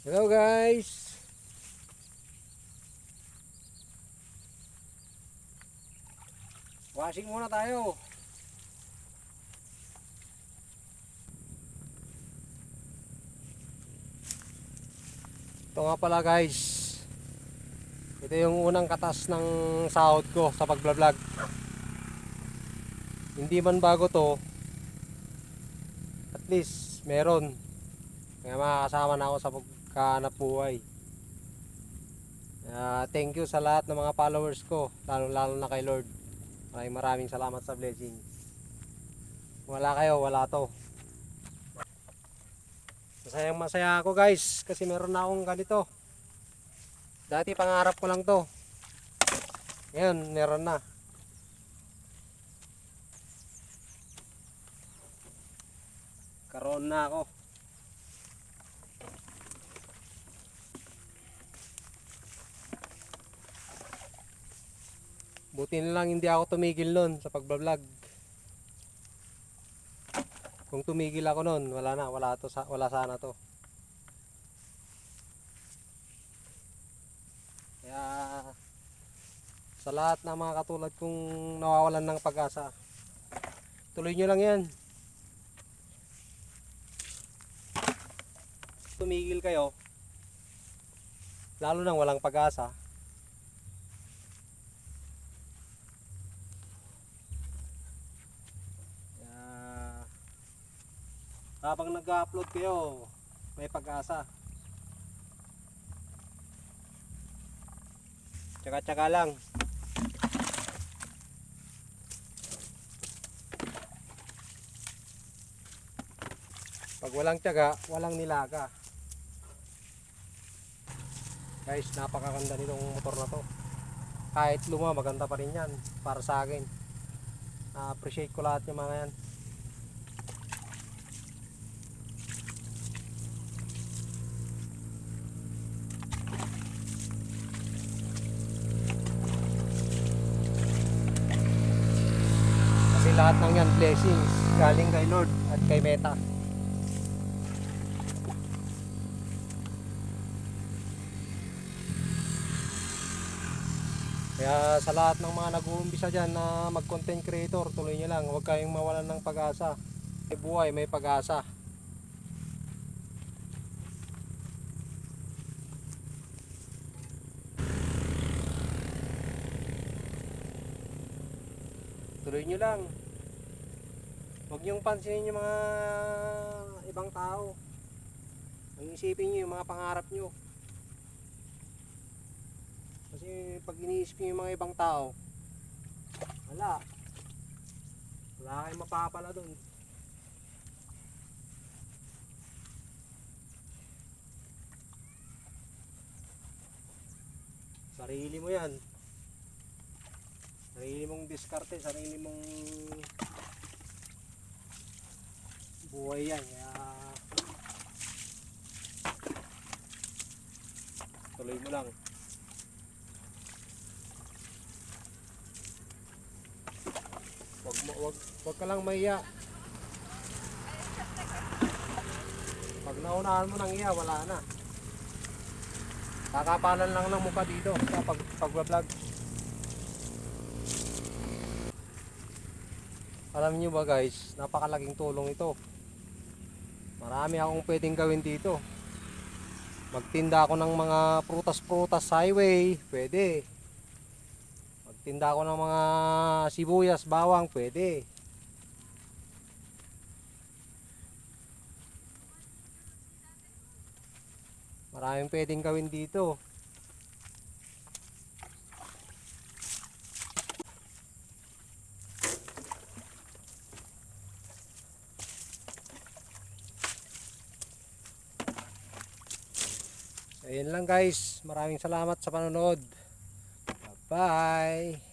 Hello guys. Washing muna tayo. Ito nga pala guys. Ito yung unang katas ng sahod ko sa pagbablog. Hindi man bago to. At least meron. Kaya makakasama na ako sa pagkahanap buhay. Thank you sa lahat ng mga followers ko, lalo na kay Lord. Maraming salamat sa blessing. Wala kayo, wala to. Masaya ako guys kasi meron na akong ganito. Dati pangarap ko lang to. Ngayon meron na. Karoon na ako. Buti na lang hindi ako tumigil nun sa pagbablog. Kung tumigil ako nun, wala sana to. Kaya sa lahat ng mga katulad kong nawawalan ng pag-asa, tuloy nyo lang yan. Tumigil kayo, lalo nang walang pag-asa, habang nag-upload kayo, may pag-asa. Tsaka-tsaka lang. Pag walang tiyaga, walang nilaga. Guys, napakaganda nitong motor na to. Kahit luma, maganda pa rin yan para sa akin. Na-appreciate ko lahat yung mga yan. Kasi lahat ng yan blessings galing kay Lord at kay Meta. Kaya sa lahat ng mga nag-uumpisa dyan na mag-content creator, tuloy nyo lang, huwag kayong mawalan ng pag-asa. May buhay, may pag-asa. Tuloy nyo lang. Huwag nyong pansinin yung mga ibang tao. Ang isipin nyo yung mga pangarap nyo. Kasi pag iniisip nyo yung mga ibang tao, wala kayong mapapala dun. Sarili mo yan. Sarili mong diskarte, sarili mong buhay yan. Kaya tuloy mo lang. Wag ka lang mahiya. Pag naunahan mo ng iya, wala na. Kakapalan lang ng mukha dito sa pag-vlog. Alam niyo ba guys, napakalaking tulong ito. Marami akong pwedeng gawin dito. Magtinda ako ng mga prutas-prutas sa highway, pwede. Magtinda ako ng mga sibuyas, bawang, pwede. Maraming pwedeng gawin dito. Ayun lang guys, maraming salamat sa panonood. Bye!